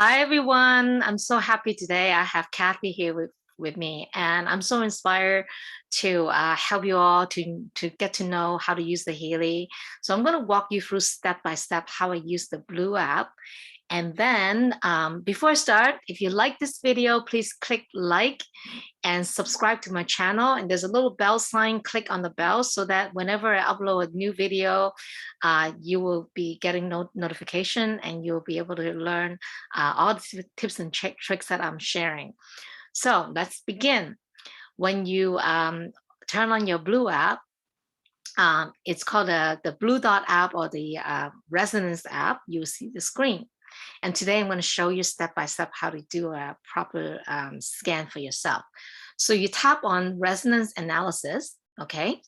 Hi, everyone. I'm so happy today. I have Kathy here with me, and I'm so inspired to help you all to get to know how to use the Healy. So I'm going to walk you through step by step how I use the Blue app. And then before I start, if you like this video, please click like and subscribe to my channel. And there's a little bell sign, click on the bell so that whenever I upload a new video, you will be getting notification and you'll be able to learn all the tips and tricks that I'm sharing. So let's begin. When you turn on your Blue app, it's called the Blue Dot app or the Resonance app. You'll see the screen. And today I'm going to show you step by step how to do a proper scan for yourself. So you tap on resonance analysis, okay?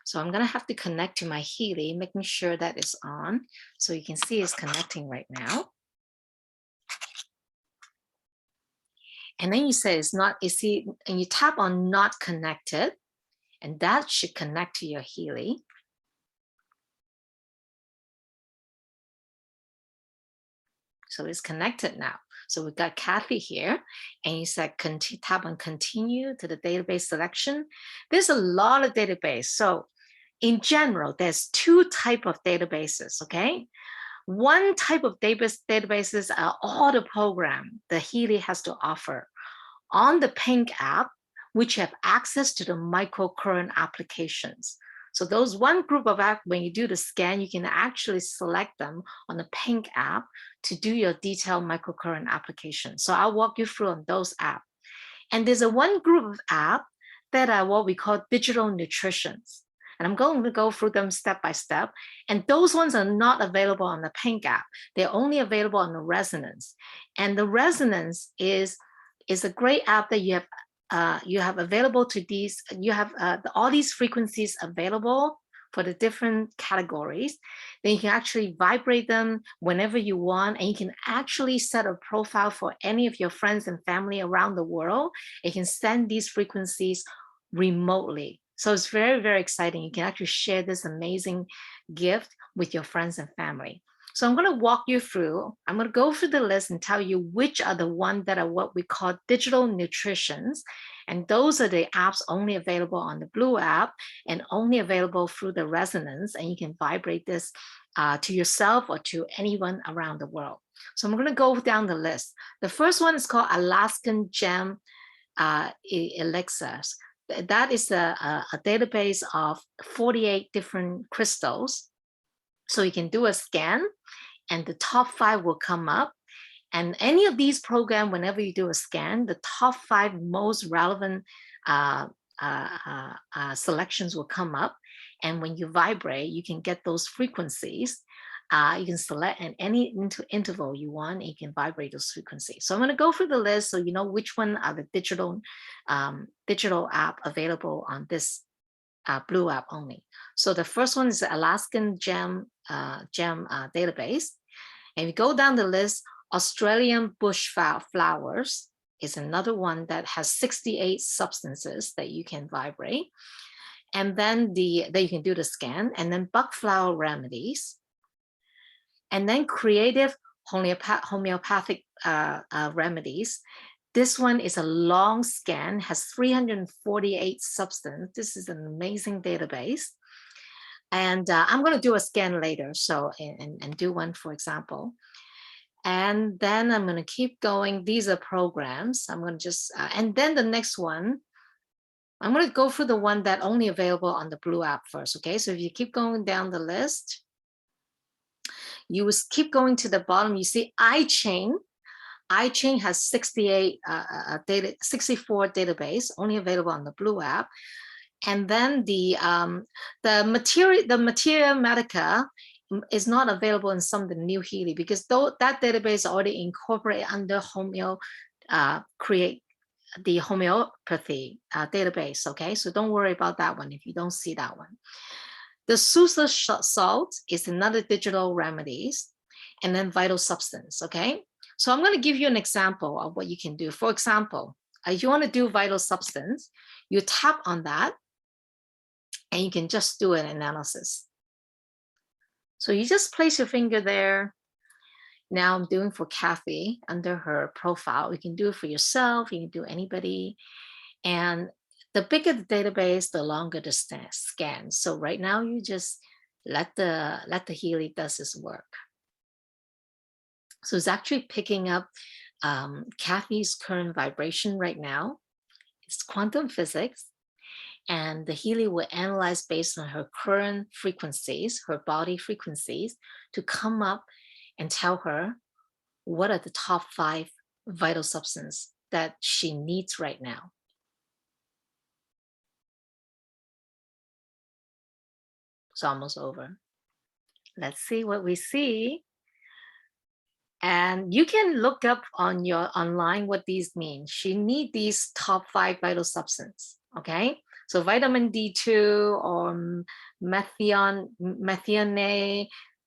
So I'm going to have to connect to my Healy, making sure that it's on. So you can see it's connecting right now. And then you say it's not, you see, and you tap on not connected, and that should connect to your Healy. So it's connected now. So we've got Kathy here, and you said tap on continue to the database selection. There's a lot of database. So in general, there's two types of databases, okay? One type of databases are all the program the Healy has to offer on the Pink app, which have access to the microcurrent applications. So those one group of apps, when you do the scan, you can actually select them on the Pink app to do your detailed microcurrent application. So I'll walk you through on those apps. And there's a one group of app that are what we call digital nutritions. And I'm going to go through them step by step. And those ones are not available on the Pink app. They're only available on the Resonance. And the Resonance is a great app that you have available to these. You have all these frequencies available for the different categories. Then you can actually vibrate them whenever you want, and you can actually set a profile for any of your friends and family around the world. You can send these frequencies remotely. So it's very, very exciting. You can actually share this amazing gift with your friends and family. So I'm going to walk you through, I'm going to go through the list and tell you which are the ones that are what we call digital nutritions. And those are the apps only available on the Blue app and only available through the Resonance. And you can vibrate this to yourself or to anyone around the world. So I'm going to go down the list. The first one is called Alaskan Gem Elixirs. That is a database of 48 different crystals. So you can do a scan and the top 5 will come up. And any of these programs, whenever you do a scan, the top 5 most relevant selections will come up. And when you vibrate, you can get those frequencies. You can select at any interval you want, and you can vibrate those frequencies. So I'm going to go through the list so you know which one are the digital app available on this Blue app only. So the first one is the Alaskan Gem database. And if you go down the list, Australian bush flowers is another one that has 68 substances that you can vibrate. And then that you can do the scan, and then buckflower remedies. And then creative homeopathic remedies. This one is a long scan, has 348 substances. This is an amazing database. And I'm going to do a scan later, so and do one, for example. And then I'm going to keep going. These are programs. I'm going to just, and then the next one, I'm going to go through the one that only available on the Blue app first, okay? So if you keep going down the list, you will keep going to the bottom. You see iChain. iChain has 64 database, only available on the Blue app. And then the Materia Medica is not available in some of the new Healy because that database already incorporated under create the homeopathy database. Okay, so don't worry about that one if you don't see that one. The Susa salt is another digital remedies, and then vital substance. Okay, so I'm going to give you an example of what you can do. For example, if you want to do vital substance, you tap on that, and you can just do an analysis. So you just place your finger there. Now I'm doing for Kathy under her profile. You can do it for yourself, you can do anybody. And the bigger the database, the longer the scan. So right now you just let the Healy does his work. So it's actually picking up Kathy's current vibration right now. It's quantum physics. And the Healy will analyze based on her current frequencies, her body frequencies, to come up and tell her what are the top 5 vital substances that she needs right now. It's almost over. Let's see what we see. And you can look up on your online what these mean. She need these top 5 vital substances, okay? So vitamin D2 or methionine,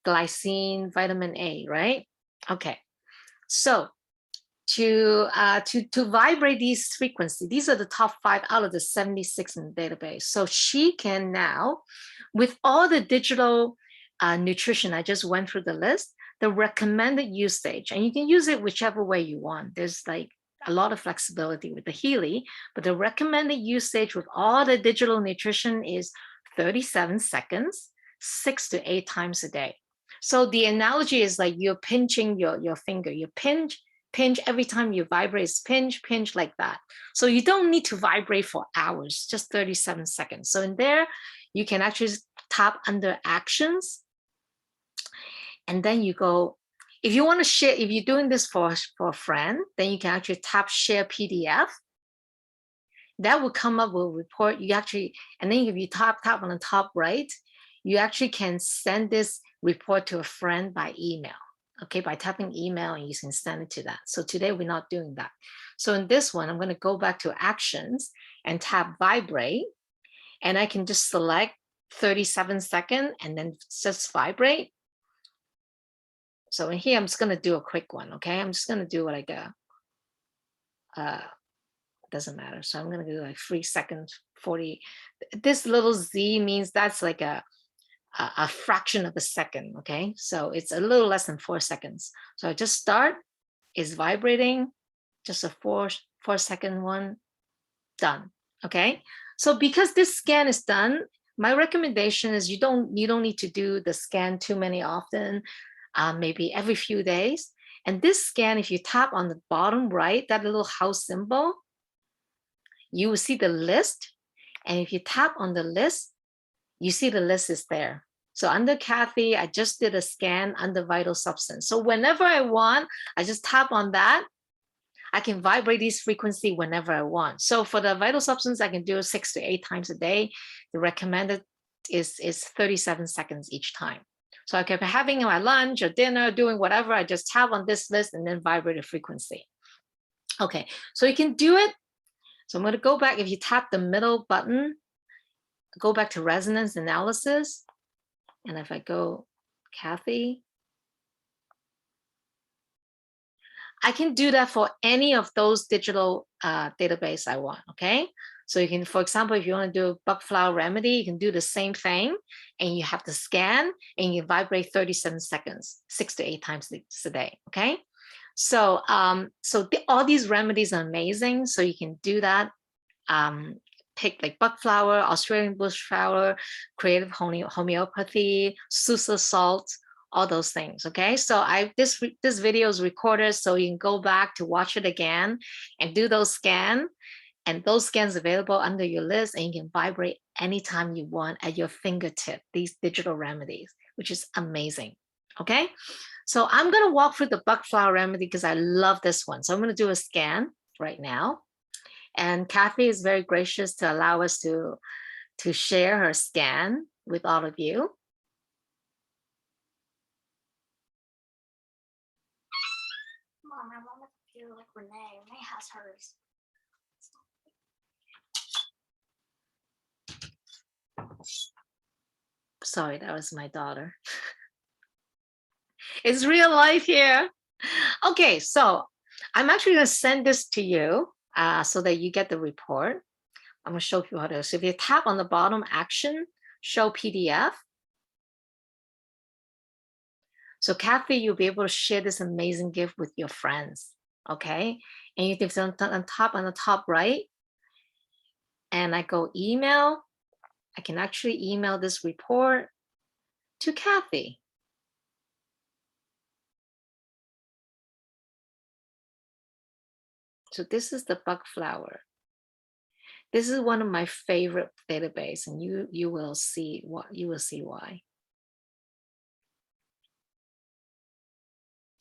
glycine, vitamin A, right? Okay, so to vibrate these frequencies, these are the top 5 out of the 76 in the database. So she can now, with all the digital nutrition, I just went through the list, the recommended usage, and you can use it whichever way you want. There's like a lot of flexibility with the Healy, but the recommended usage with all the digital nutrition is 37 seconds, 6 to 8 times a day. So the analogy is like you're pinching your finger. You pinch every time you vibrate, pinch like that. So you don't need to vibrate for hours, just 37 seconds. So in there, you can actually tap under actions. And then you go, if you want to share, if you're doing this for a friend, then you can actually tap share PDF. That will come up with a report. You actually, and then if you tap on the top right, you actually can send this report to a friend by email. Okay, by tapping email, and you can send it to that. So today we're not doing that. So in this one, I'm going to go back to actions and tap vibrate, and I can just select 37 seconds and then just vibrate. So in here, I'm just going to do a quick one. Okay, I'm just going to do like a doesn't matter. So I'm going to do like 3 seconds 40. This little Z means that's like a fraction of a second. Okay, so it's a little less than 4 seconds. So I just start, is vibrating, just a 4 second one, done. Okay, so because this scan is done, my recommendation is you don't need to do the scan too many often, maybe every few days. And this scan, if you tap on the bottom right, that little house symbol, you will see the list. And if you tap on the list, you see the list is there. So under Kathy, I just did a scan under vital substance. So whenever I want, I just tap on that. I can vibrate this frequency whenever I want. So for the vital substance, I can do it 6 to 8 times a day. The recommended is 37 seconds each time. So I could be having my lunch or dinner, doing whatever, I just tap on this list and then vibrate the frequency. Okay, so you can do it. So I'm going to go back. If you tap the middle button, go back to resonance analysis. And if I go Kathy, I can do that for any of those digital database I want, okay? So you can, for example, if you want to do a bug flower remedy, you can do the same thing, and you have to scan, and you vibrate 37 seconds, 6 to 8 times a day, okay? So, all these remedies are amazing, so you can do that. Pick like bug flower, Australian bush flower, creative homeopathy, Susa salt, all those things. Okay, so this video is recorded, so you can go back to watch it again and do those scans. And those scans available under your list, and you can vibrate anytime you want at your fingertip, these digital remedies, which is amazing. Okay, so I'm going to walk through the bug flower remedy because I love this one. So I'm going to do a scan right now. And Kathy is very gracious to allow us to share her scan with all of you. Mom, I want to feel like Renee. Renee has hers. Sorry, that was my daughter. It's real life here. Okay, so I'm actually going to send this to you so that you get the report. I'm going to show you how to. So if you tap on the bottom action, show PDF. So Kathy, you'll be able to share this amazing gift with your friends, okay? And you can see on the top right, and I go email. I can actually email this report to Kathy. So this is the bug flower. This is one of my favorite database, and you will see why.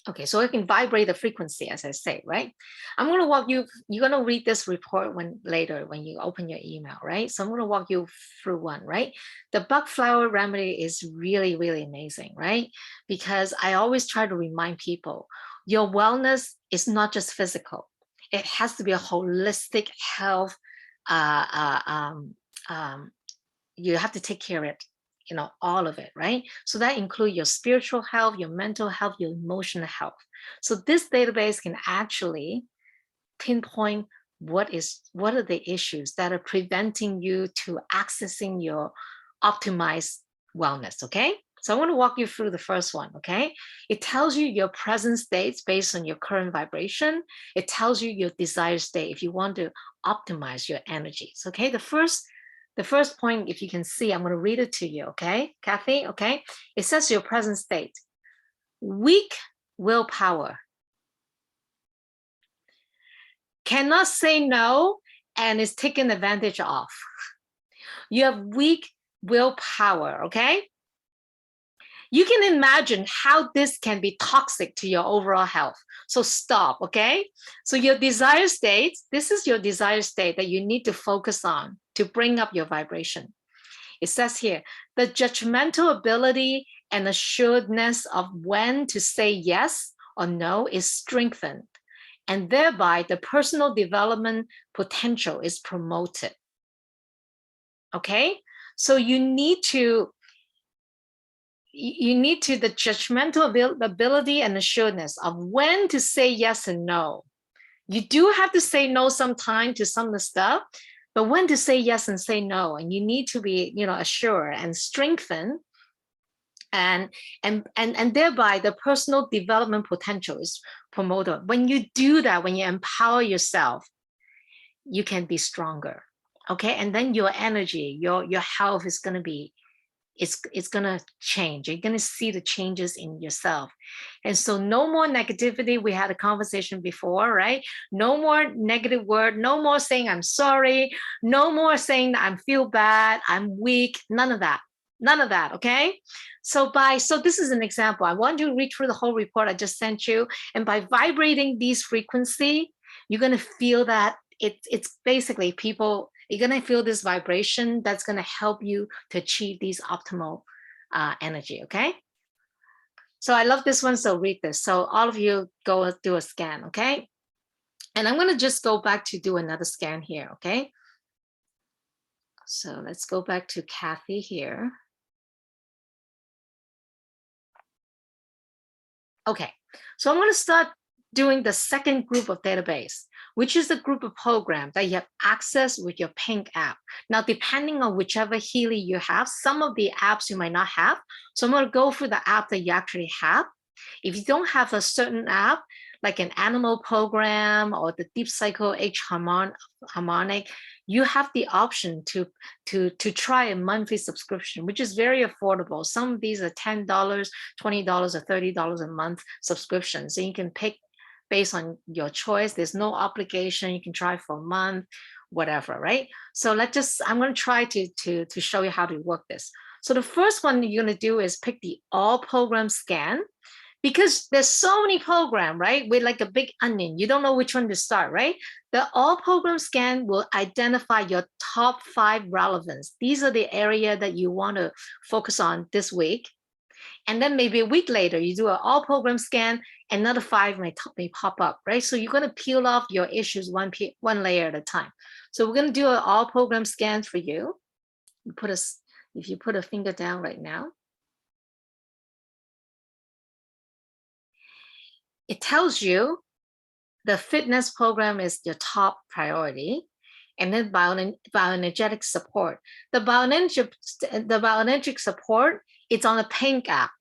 Okay, so it can vibrate the frequency, as I say, right? I'm going to walk you, you're going to read this report later when you open your email, right? So I'm going to walk you through one, right? The bug flower remedy is really, really amazing, right? Because I always try to remind people, your wellness is not just physical. It has to be a holistic health. Uh, uh, um, um, you have to take care of it, all of it, right? So that includes your spiritual health, your mental health, your emotional health. So this database can actually pinpoint what are the issues that are preventing you to accessing your optimized wellness, okay? So I want to walk you through the first one, okay? It tells you your present states based on your current vibration. It tells you your desired state if you want to optimize your energies, okay? The first point, if you can see, I'm going to read it to you, okay, Kathy, okay? It says your present state, weak willpower, cannot say no, and is taken advantage of. You have weak willpower, okay? You can imagine how this can be toxic to your overall health. So stop, okay? So your desired state, this is your desired state that you need to focus on to bring up your vibration. It says here, the judgmental ability and assuredness of when to say yes or no is strengthened, and thereby the personal development potential is promoted. Okay, so you need to the judgmental ability and assuredness of when to say yes and no. You do have to say no sometime to some of the stuff, but when to say yes and say no, and you need to be, assured and strengthen, and thereby the personal development potential is promoted. When you do that, when you empower yourself, you can be stronger, okay? And then your energy, your health is going to be, it's going to change. You're going to see the changes in yourself. And so no more negativity. We had a conversation before, right? No more negative word, no more saying I'm sorry, no more saying that I feel bad, I'm weak, none of that. None of that, okay? So this is an example. I want you to read through the whole report I just sent you. And by vibrating these frequency, you're going to feel that it's basically people, you're going to feel this vibration that's going to help you to achieve these optimal energy, okay? So I love this one, so read this. So all of you go do a scan, okay? And I'm going to just go back to do another scan here, okay? So let's go back to Kathy here. Okay, so I'm going to start doing the second group of database, which is the group of programs that you have access with your Pink app. Now, depending on whichever Healy you have, some of the apps you might not have. So I'm going to go through the app that you actually have. If you don't have a certain app, like an animal program or the Deep Cycle H harmonic, you have the option to try a monthly subscription, which is very affordable. Some of these are $10, $20, or $30 a month subscription. So you can pick based on your choice. There's no obligation. You can try for a month, whatever, right? So I'm going to try to show you how to work this. So the first one you're going to do is pick the all program scan, because there's so many programs, right? With like a big onion, you don't know which one to start, right? The all program scan will identify your top 5 relevance. These are the area that you want to focus on this week. And then maybe a week later, you do an all program scan, another 5 may pop up, right? So you're going to peel off your issues one layer at a time. So we're going to do an all program scan for you. If you put a finger down right now, it tells you the fitness program is your top priority, and then bioenergetic support. The bioenergetic support, it's on the Pink app,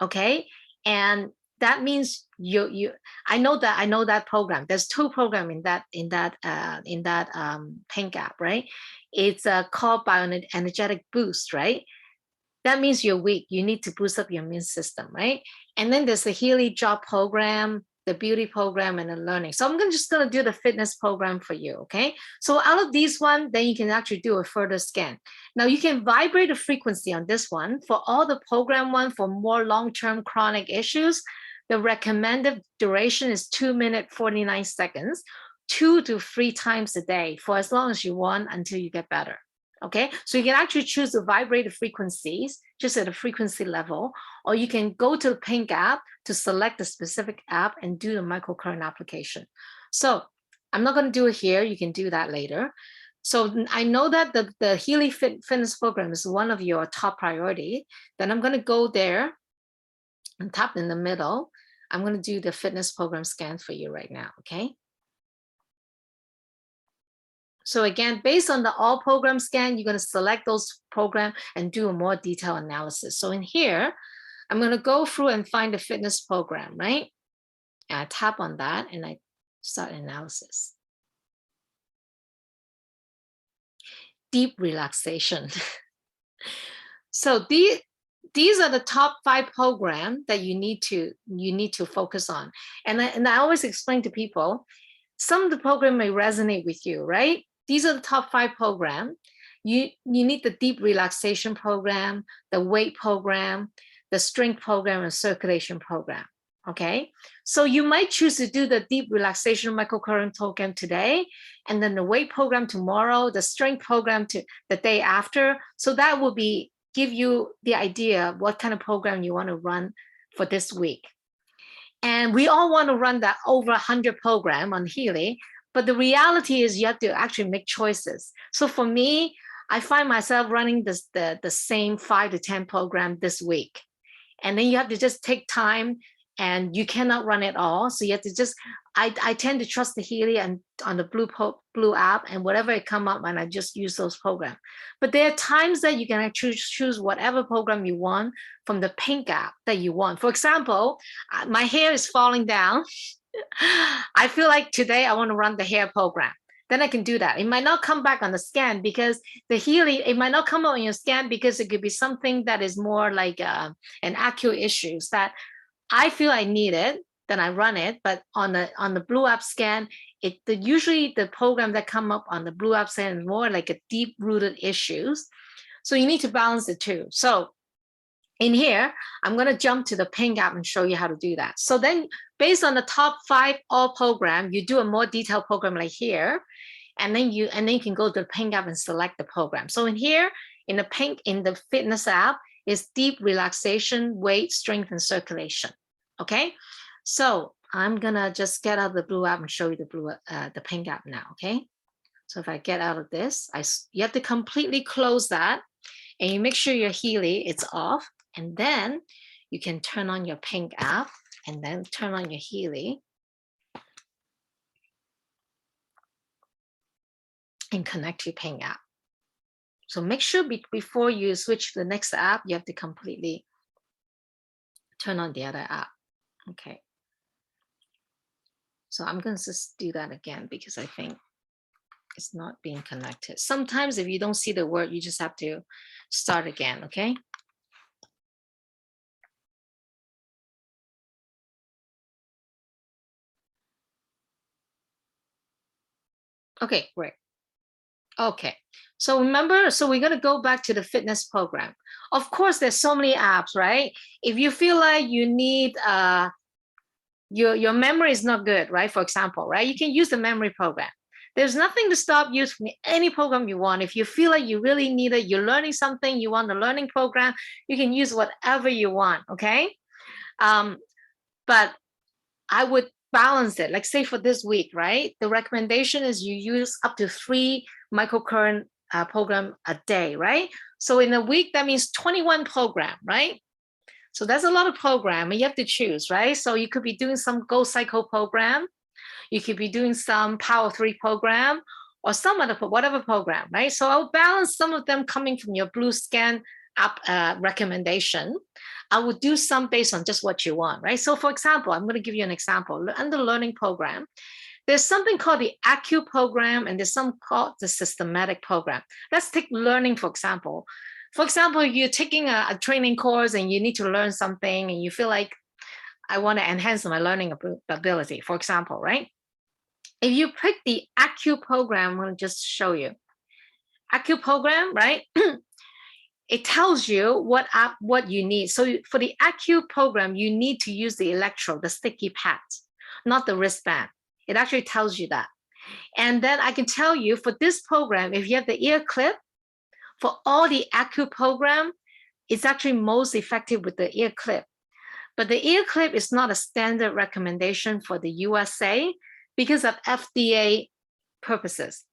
okay? And that means I know that program. There's 2 programs in that pink app, right? It's called bioenergetic boost, right? That means you're weak. You need to boost up your immune system, right? And then there's the Healy Job program, the beauty program, and the learning. So I'm just going to do the fitness program for you, okay? So out of these one, then you can actually do a further scan. Now you can vibrate the frequency on this one. For all the program one, for more long-term chronic issues, the recommended duration is 2 minutes, 49 seconds, 2 to 3 times a day for as long as you want until you get better. Okay, so you can actually choose to vibrate the frequencies just at a frequency level, or you can go to the pink app to select the specific app and do the microcurrent application. So I'm not going to do it here. You can do that later. So I know that the Healy Fitness program is one of your top priority. Then I'm going to go there and tap in the middle. I'm going to do the fitness program scan for you right now. Okay. So again, based on the all program scan, you're going to select those programs and do a more detailed analysis. So in here, I'm going to go through and find the fitness program, right? And I tap on that and I start analysis. Deep relaxation. So these are the top 5 programs that you need to focus on. And I always explain to people, some of the program may resonate with you, right? These are the top 5 programs. You need the deep relaxation program, the weight program, the strength program, and circulation program. Okay, so you might choose to do the deep relaxation microcurrent program today, and then the weight program tomorrow, the strength program to the day after. So that will give you the idea of what kind of program you want to run for this week. And we all want to run that over 100 program on Healy, but the reality is you have to actually make choices. So for me, I find myself running the same 5 to 10 program this week. And then you have to just take time, and you cannot run it all. So you have to just, I tend to trust the Healy and on the blue app, and whatever it come up, and I just use those programs. But there are times that you can actually choose whatever program you want from the pink app that you want. For example, my hair is falling down. I feel like today I want to run the hair program. Then I can do that. It might not come back on the scan because the Healy, it might not come out on your scan because it could be something that is more like an accurate issues that I feel I need it, then I run it. But on the blue app scan, usually the program that come up on the blue app scan is more like a deep rooted issues. So you need to balance the two. So in here, I'm going to jump to the pink app and show you how to do that. So then based on the top 5 all program, you do a more detailed program like here, and then you can go to the pink app and select the program. So in here, in the fitness app, is deep relaxation, weight, strength, and circulation. Okay, so I'm gonna just get out of the blue app and show you the pink app now. Okay, so if I get out of this, you have to completely close that, and you make sure your Healy it's off, and then you can turn on your pink app and then turn on your Healy and connect to your pink app. So make sure before you switch to the next app, you have to completely turn on the other app. Okay. So I'm going to just do that again because I think it's not being connected. Sometimes if you don't see the word, you just have to start again, okay? Okay, great. Okay, so remember, so we're gonna go back to the fitness program. Of course, there's so many apps, right? If you feel like you need, your memory is not good, right? For example, right? You can use the memory program. There's nothing to stop you from any program you want. If you feel like you really need it, you're learning something, you want a learning program, you can use whatever you want, okay? But I would balance it. Like say for this week, right? The recommendation is you use up to 3 microcurrent program a day, right? So in a week, that means 21 program, right? So that's a lot of program and you have to choose, right? So you could be doing some Go Cycle program. You could be doing some Power 3 program or some other, whatever program, right? So I'll balance some of them coming from your blue scan recommendation, I would do some based on just what you want, right? So for example, I'm going to give you an example. Under learning program, there's something called the ACU program, and there's some called the systematic program. Let's take learning, for example. For example, you're taking a training course and you need to learn something and you feel like, I want to enhance my learning ability, for example, right? If you pick the ACU program, I'm going to just show you. ACU program, right? It tells you what you need. So for the ACU program, you need to use the electrode, the sticky pad, not the wristband. It actually tells you that. And then I can tell you for this program, if you have the ear clip, for all the ACU program, it's actually most effective with the ear clip. But the ear clip is not a standard recommendation for the USA because of FDA purposes.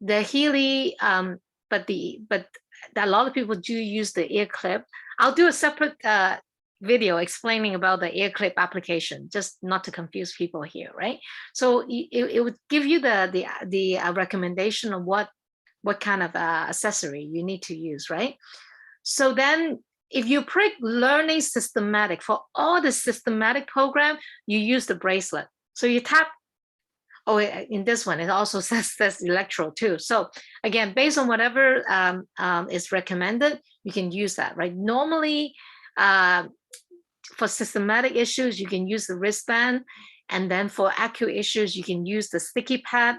The Healy, but a lot of people do use the ear clip. I'll do a separate video explaining about the ear clip application, just not to confuse people here, right? So it would give you the recommendation of what kind of accessory you need to use, right? So then if you pick learning systematic, for all the systematic program, you use the bracelet. So you tap, oh, in this one, it also says electrode too. So again, based on whatever is recommended, you can use that, right? Normally, for systematic issues, you can use the wristband. And then for ACU issues, you can use the sticky pad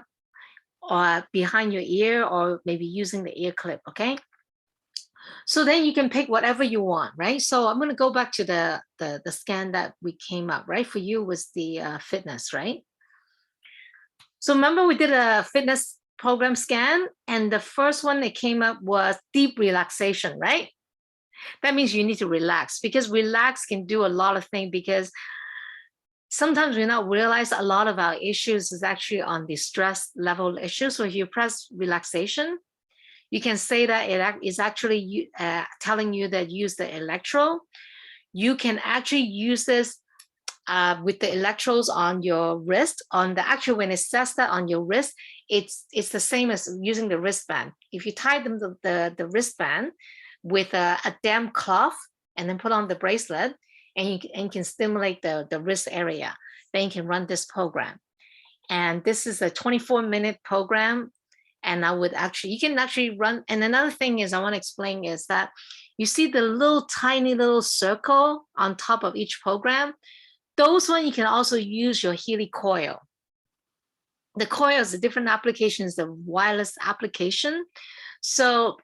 or behind your ear, or maybe using the ear clip, okay? So then you can pick whatever you want, right? So I'm going to go back to the scan that we came up, right? For you was the fitness, right? So remember we did a fitness program scan, and the first one that came up was deep relaxation, right? That means you need to relax, because relax can do a lot of things, because sometimes we not realize a lot of our issues is actually on the stress level issue. So if you press relaxation, you can say that it is actually telling you that use the electrode. You can actually use this with the electrodes on your wrist. Actually, when it says that on your wrist, it's the same as using the wristband. If you tie them the wristband with a damp cloth and then put on the bracelet, and you can stimulate the wrist area, then you can run this program. And this is a 24-minute program. And you can actually run. And another thing is I want to explain is that you see the little tiny little circle on top of each program. Those one you can also use your Healy coil. The coil is a different application, is the wireless application. So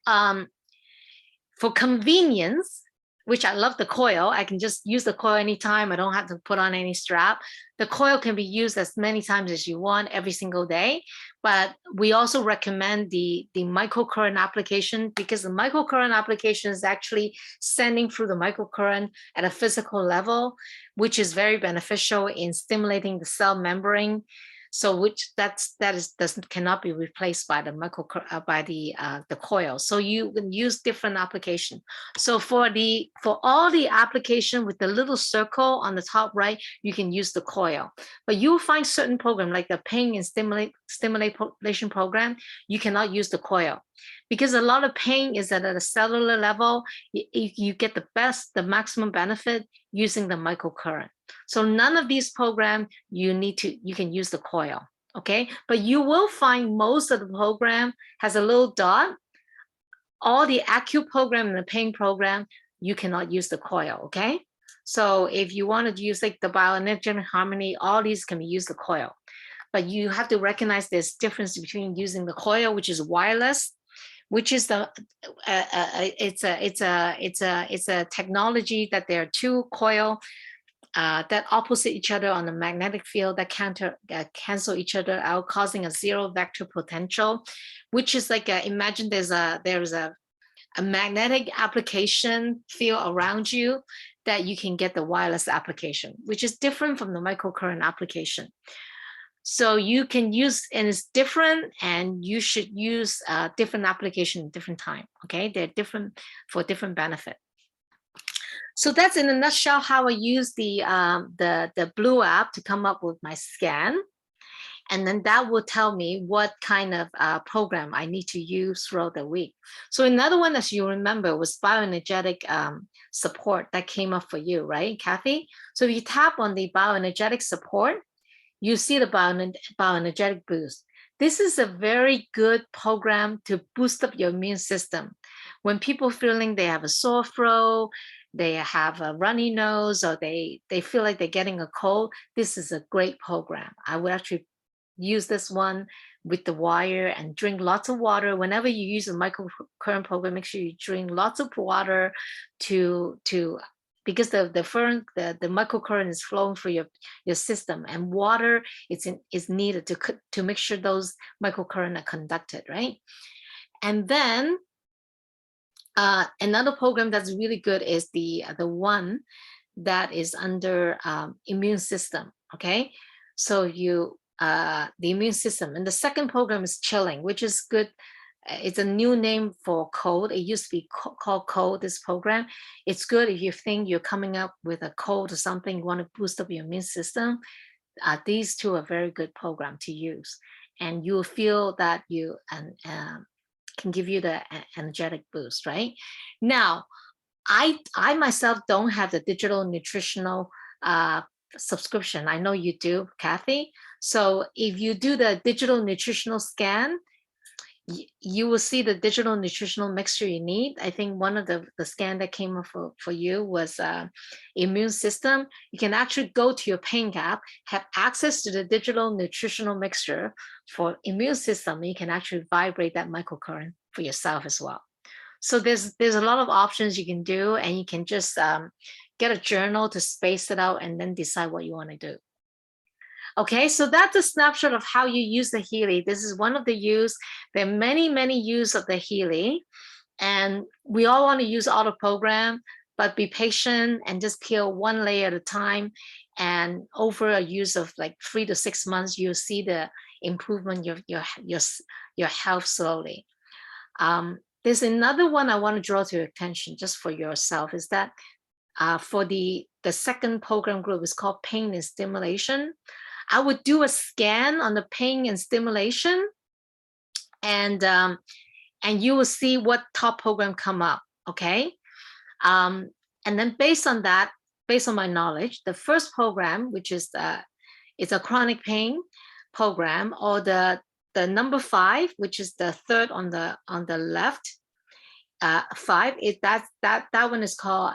for convenience, which I love the coil, I can just use the coil anytime. I don't have to put on any strap. The coil can be used as many times as you want every single day. But we also recommend the microcurrent application, because the microcurrent application is actually sending through the microcurrent at a physical level, which is very beneficial in stimulating the cell membrane. So which cannot be replaced by the the coil. So you can use different application. So for all the application with the little circle on the top right, you can use the coil. But you'll find certain program like the pain and stimulation program, you cannot use the coil, because a lot of pain is at a cellular level. You get the maximum benefit using the microcurrent. So none of these programs you can use the coil, okay? But you will find most of the program has a little dot. All the ACU program and the pain program, you cannot use the coil, okay? So if you want to use like the bioenergetic harmony, all these can be used the coil. But you have to recognize there's difference between using the coil, which is wireless, which is it's a technology that there are two coil that opposite each other on the magnetic field that cancel each other out, causing a zero vector potential, which is like imagine there's a magnetic application field around you that you can get the wireless application, which is different from the microcurrent application. So you can use, and it's different, and you should use different application at different time, okay? They're different for different benefit. So that's in a nutshell how I use the Blue app to come up with my scan. And then that will tell me what kind of program I need to use throughout the week. So another one, as you remember, was bioenergetic support that came up for you, right, Kathy? So if you tap on the bioenergetic support, you see the bioenergetic boost. This is a very good program to boost up your immune system. When people feeling they have a sore throat, they have a runny nose, or they feel like they're getting a cold, this is a great program. I would actually use this one with the wire and drink lots of water. Whenever you use a microcurrent program, make sure you drink lots of water to because the microcurrent is flowing through your system, and water is needed to make sure those microcurrent are conducted, right? And then another program that's really good is the one that is under immune system. Okay, so the immune system, and the second program is chilling, which is good. It's a new name for cold. It used to be called cold, this program. It's good if you think you're coming up with a cold or something, you want to boost up your immune system. These two are very good program to use, and you'll feel that you can give you the energetic boost, right? Now, I myself don't have the digital nutritional subscription. I know you do, Kathy. So if you do the digital nutritional scan, you will see the digital nutritional mixture you need. I think one of the scan that came up for you was immune system. You can actually go to your pain app, have access to the digital nutritional mixture for immune system. You can actually vibrate that microcurrent for yourself as well. So there's a lot of options you can do, and you can just get a journal to space it out and then decide what you want to do. Okay, so that's a snapshot of how you use the Healy. This is one of the use. There are many use of the Healy, and we all want to use auto program, but be patient and just peel one layer at a time. And over a use of like 3 to 6 months, you'll see the improvement of your health slowly. There's another one I want to draw to your attention just for yourself, is that for the second program group is called pain and stimulation. I would do a scan on the pain and stimulation, and you will see what top program come up. Okay, and then based on that, based on my knowledge, the first program, which is it's a chronic pain program, or the number 5, which is the third on the left, 5 is that one is called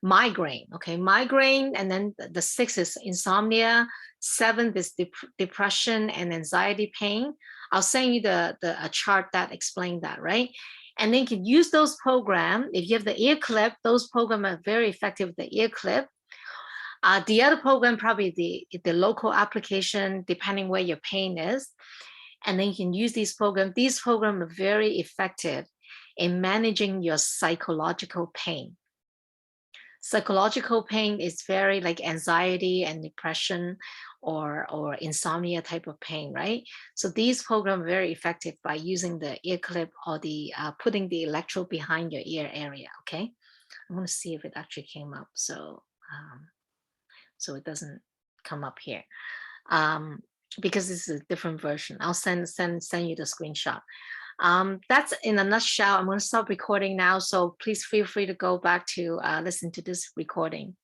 migraine. Okay, migraine, and then the 6 is insomnia, 7 is depression and anxiety pain. I'll send you a chart that explains that, right? And then you can use those programs. If you have the ear clip, those programs are very effective with the ear clip. The other program, probably the local application, depending where your pain is. And then you can use these programs. These programs are very effective in managing your psychological pain. Psychological pain is very like anxiety and depression or insomnia type of pain, right? So these programs are very effective by using the ear clip or the putting the electrode behind your ear area. Okay, I want to see if it actually came up, so so it doesn't come up here because this is a different version. I'll send you the screenshot. That's in a nutshell. I'm going to stop recording now, so please feel free to go back to listen to this recording.